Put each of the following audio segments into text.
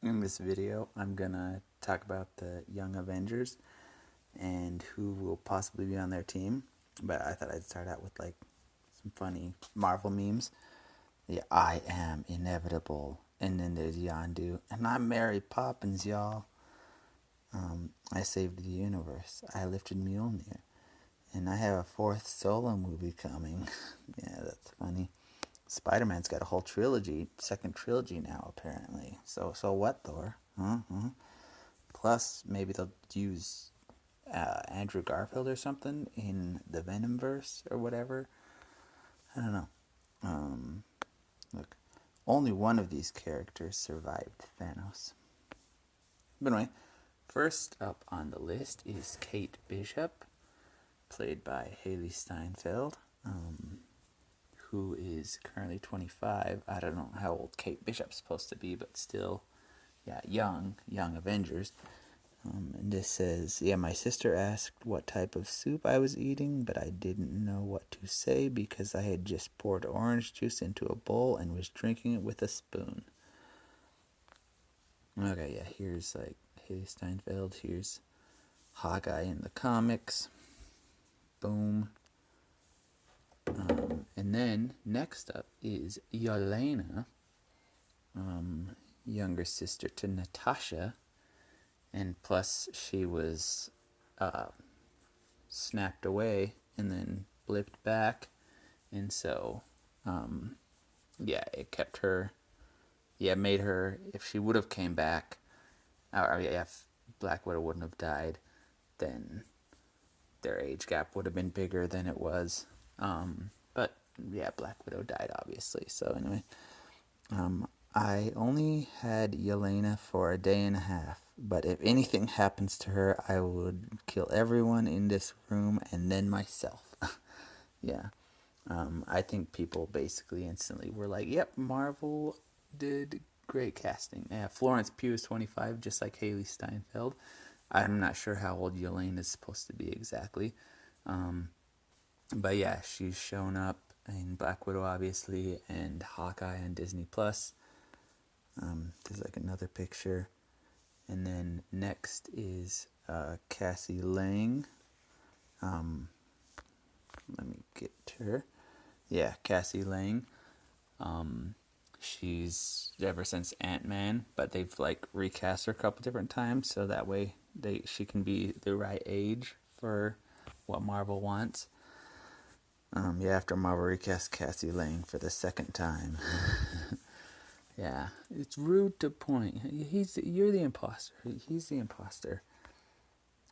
In this video, I'm gonna talk about the Young Avengers and who will possibly be on their team. But I thought I'd start out with like some funny Marvel memes. Yeah, I am inevitable, and then there's Yondu, and I'm Mary Poppins, y'all. I saved the universe. I lifted Mjolnir, and I have a fourth solo movie coming. Yeah, that's funny. Spider-Man's got a whole trilogy, second trilogy now apparently. So what, Thor? Huh? Plus, maybe they'll use Andrew Garfield or something in the Venomverse or whatever. I don't know. Look, only one of these characters survived Thanos. But anyway, first up on the list is Kate Bishop, played by Haley Steinfeld, who is currently 25. I don't know how old Kate Bishop's supposed to be, but still, yeah, young Avengers. And this says, yeah, my sister asked what type of soup I was eating, but I didn't know what to say because I had just poured orange juice into a bowl and was drinking it with a spoon. Okay, yeah, here's like Haley Steinfeld. Here's Hawkeye in the comics. Boom. And then next up is Elena, younger sister to Natasha. And plus, she was snapped away and then blipped back. And so, yeah, it kept her, yeah, made her, if she would have came back, or yeah, if Black Widow wouldn't have died, then their age gap would have been bigger than it was. But, yeah, Black Widow died, obviously. So, anyway, I only had Yelena for a day and a half, but if anything happens to her, I would kill everyone in this room and then myself. Yeah. I think people basically instantly were like, yep, Marvel did great casting. Yeah, Florence Pugh is 25, just like Haley Steinfeld. I'm not sure how old Yelena is supposed to be exactly. But yeah, she's shown up in Black Widow, obviously, and Hawkeye on Disney Plus. There's like another picture. And then next is Cassie Lang. Let me get to her. Yeah, Cassie Lang. She's ever since Ant-Man, but they've like recast her a couple different times, so that way she can be the right age for what Marvel wants. Yeah, after Marvel recast Cassie Lang for the second time. Yeah, it's rude to point. You're the imposter. He's the imposter.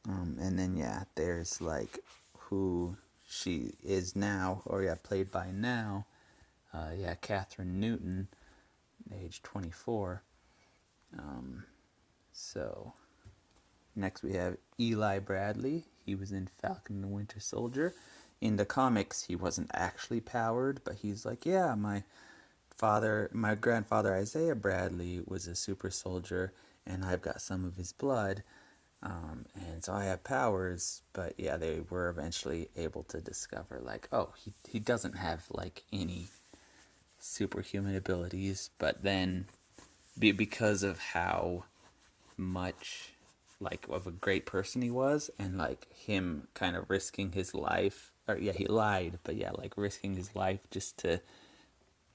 And then yeah, there's like who she is now, or yeah, played by now. Yeah, Catherine Newton, age 24. So next we have Eli Bradley. He was in Falcon and the Winter Soldier. In the comics, he wasn't actually powered, but he's like, yeah, my grandfather Isaiah Bradley was a super soldier, and I've got some of his blood, and so I have powers. But yeah, they were eventually able to discover, like, oh, he doesn't have like any superhuman abilities, but then because of how much like of a great person he was, and like him kind of risking his life, or yeah, he lied, but yeah, like risking his life just to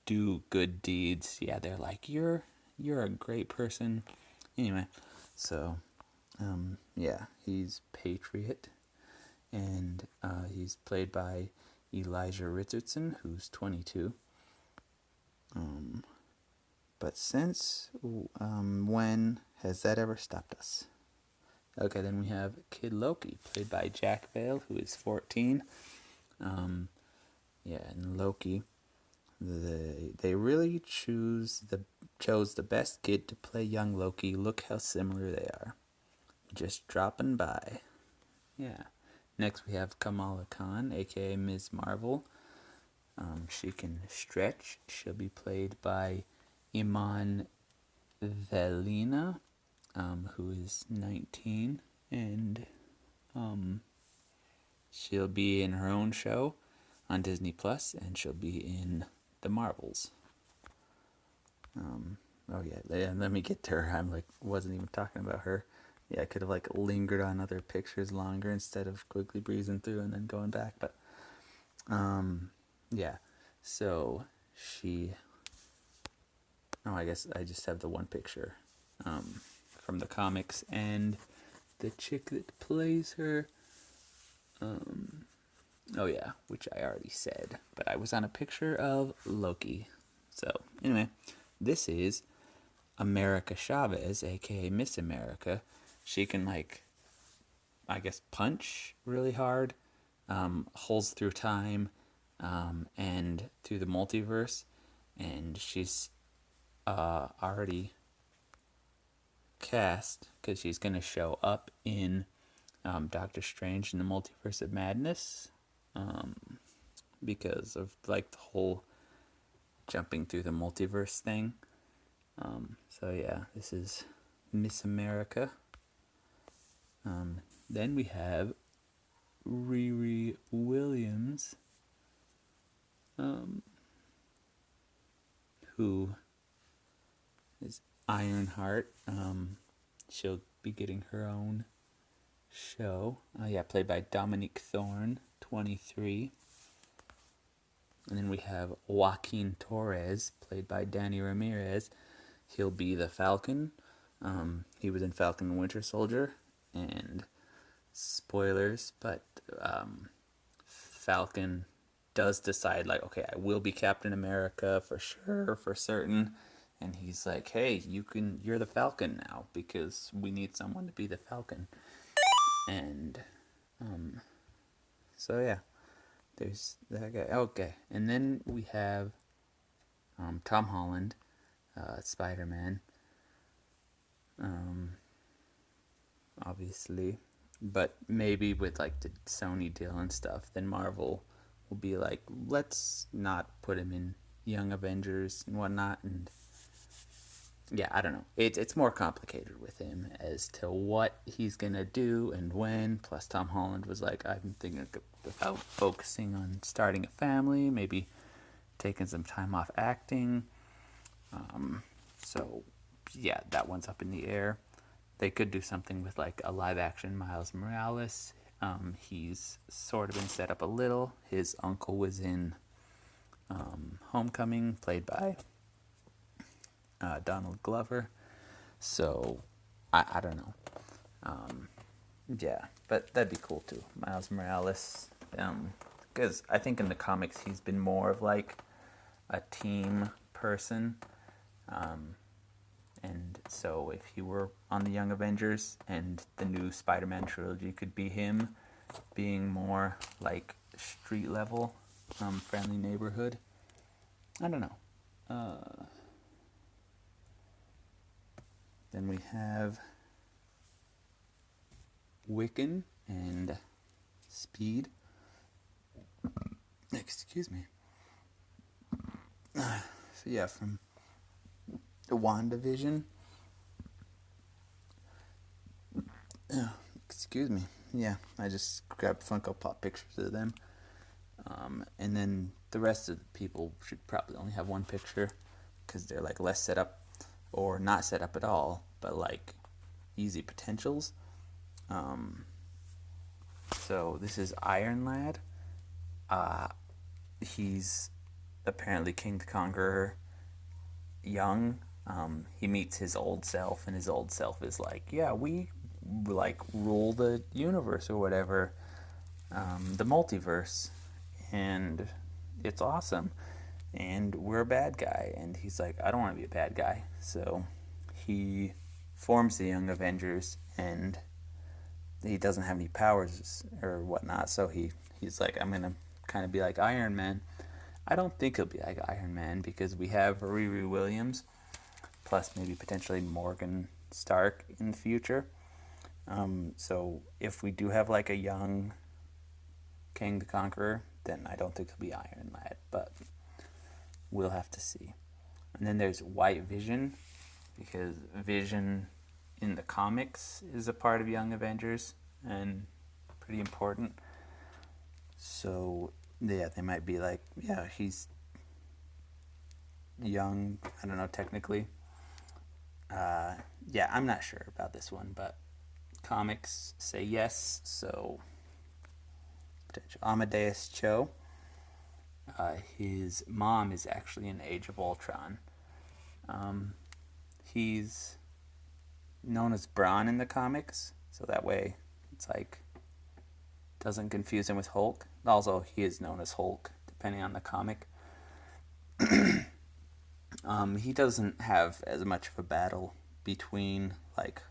do good deeds. Yeah, they're like, you're a great person. Anyway, so yeah, he's Patriot, and he's played by Elijah Richardson, who's 22. But since when has that ever stopped us? Okay, then we have Kid Loki, played by Jack Vale, who is 14. Yeah, and Loki, they really chose the best kid to play young Loki. Look how similar they are. Just dropping by. Yeah. Next we have Kamala Khan, aka Ms. Marvel. She can stretch. She'll be played by Iman Velina, who is 19, and she'll be in her own show on Disney Plus, and she'll be in The Marvels. Oh yeah, let me get to her. I'm like, wasn't even talking about her. Yeah, I could have like lingered on other pictures longer instead of quickly breezing through and then going back. But yeah. So she. Oh, I guess I just have the one picture from the comics, and the chick that plays her. Oh yeah, which I already said, but I was on a picture of Loki. So anyway, this is America Chavez, aka Miss America. She can like, I guess, punch really hard, holes through time, and through the multiverse, and she's already cast because she's gonna show up in Doctor Strange in the Multiverse of Madness, because of like the whole jumping through the multiverse thing. So yeah, this is Miss America. Then we have Riri Williams, who is Ironheart. She'll be getting her own show. Played by Dominique Thorne, 23. And then we have Joaquin Torres, played by Danny Ramirez. He'll be the Falcon. He was in Falcon and Winter Soldier. And spoilers, but Falcon does decide, like, okay, I will be Captain America for sure, for certain. And he's like, hey, you're the Falcon now, because we need someone to be the Falcon. And so yeah, there's that guy. Okay, and then we have Tom Holland, Spiderman, obviously, but maybe with like the Sony deal and stuff, then Marvel will be like, let's not put him in Young Avengers and whatnot. And yeah, I don't know. It's more complicated with him as to what he's gonna do and when. Plus, Tom Holland was like, I'm thinking about focusing on starting a family, maybe taking some time off acting. So yeah, that one's up in the air. They could do something with like a live action Miles Morales. He's sort of been set up a little. His uncle was in Homecoming, played by Donald Glover. So I don't know. Yeah, but that'd be cool too. Miles Morales. Because I think in the comics he's been more of like a team person. And so if he were on the Young Avengers and the new Spider-Man trilogy could be him being more like street level, friendly neighborhood. I don't know. Then we have Wiccan and Speed. Excuse me. So yeah, from WandaVision. Excuse me. Yeah, I just grabbed Funko Pop pictures of them. And then the rest of the people should probably only have one picture because they're like less set up or not set up at all, but like easy potentials. So this is Iron Lad. He's apparently King the Conqueror young. He meets his old self, and his old self is like, yeah, we like rule the universe or whatever, the multiverse, and it's awesome, and we're a bad guy. And he's like, I don't want to be a bad guy. So he forms the Young Avengers, and he doesn't have any powers or whatnot, so he's like, I'm gonna kind of be like Iron Man. I don't think he'll be like Iron Man because we have Riri Williams, plus maybe potentially Morgan Stark in the future. So if we do have like a young King the Conqueror, then I don't think he'll be Iron Lad, but we'll have to see. And then there's White Vision, because Vision in the comics is a part of Young Avengers and pretty important. So yeah, they might be like, yeah, he's young, I don't know, technically. Yeah, I'm not sure about this one, but comics say yes, so potential. Amadeus Cho. His mom is actually in Age of Ultron. He's known as Brawn in the comics, so that way it's like doesn't confuse him with Hulk. Also, he is known as Hulk, depending on the comic. He doesn't have as much of a battle between like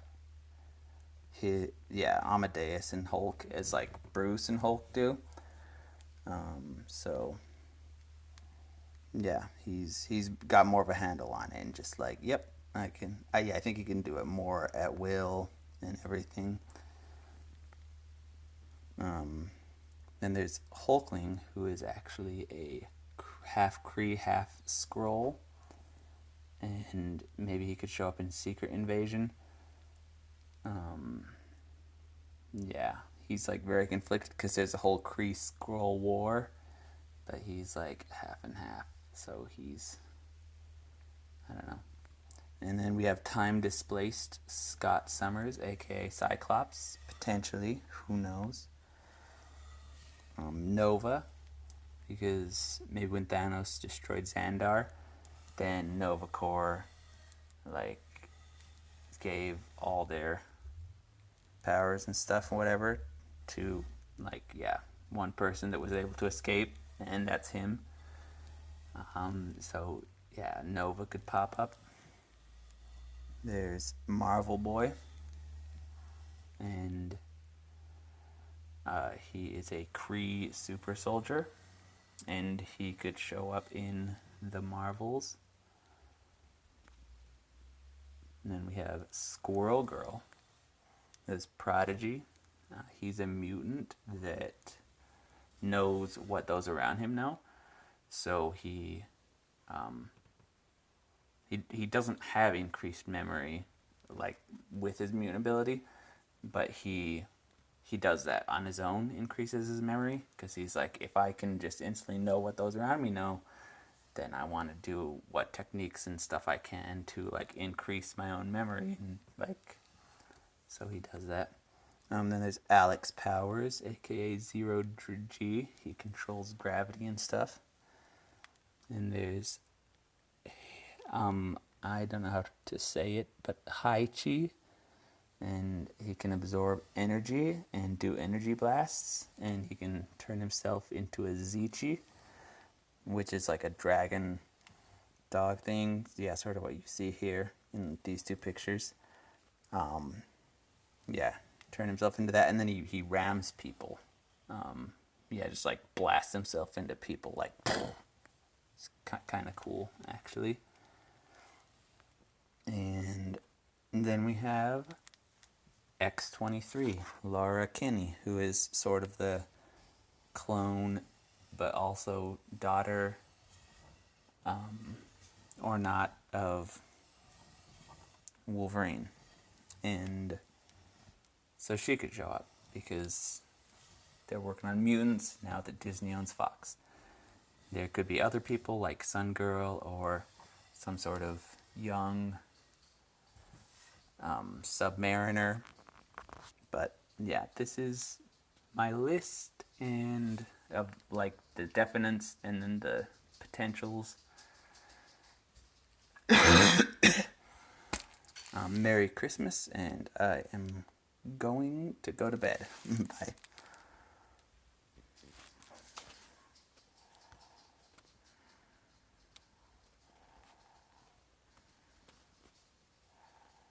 Amadeus and Hulk as like Bruce and Hulk do. So yeah, he's got more of a handle on it and just like, yep, I can. I think he can do it more at will and everything. Then there's Hulkling, who is actually a half Kree, half Skrull, and maybe he could show up in Secret Invasion. Yeah, he's like very conflicted because there's a whole Kree Skrull war, but he's like half and half, so he's, I don't know. And then we have time displaced Scott Summers, aka Cyclops, potentially, who knows. Nova, because maybe when Thanos destroyed Xandar, then Nova Corps like gave all their powers and stuff and whatever to one person that was able to escape, and that's him. So yeah, Nova could pop up. There's Marvel Boy, and he is a Kree super soldier, and he could show up in the Marvels. And then we have Squirrel Girl. There's Prodigy. He's a mutant that knows what those around him know. So he doesn't have increased memory like with his mutant ability, but he does that on his own, increases his memory, because he's like, if I can just instantly know what those around me know, then I want to do what techniques and stuff I can to like increase my own memory, and like, so he does that. Then there's Alex Powers, aka Zero G. He controls gravity and stuff. And there's I don't know how to say it, but Haichi, and he can absorb energy and do energy blasts, and he can turn himself into a Zichi, which is like a dragon dog thing. Yeah, sort of what you see here in these two pictures. Yeah, turn himself into that, and then he rams people. Just like blasts himself into people, like, it's kind of cool, actually. And then we have X-23, Laura Kinney, who is sort of the clone, but also daughter, or not, of Wolverine. And so she could show up, because they're working on mutants now that Disney owns Fox. There could be other people like Sun Girl or some sort of young Submariner. But yeah, this is my list and of like the definites and then the potentials. Merry Christmas, and I am going to go to bed. Bye.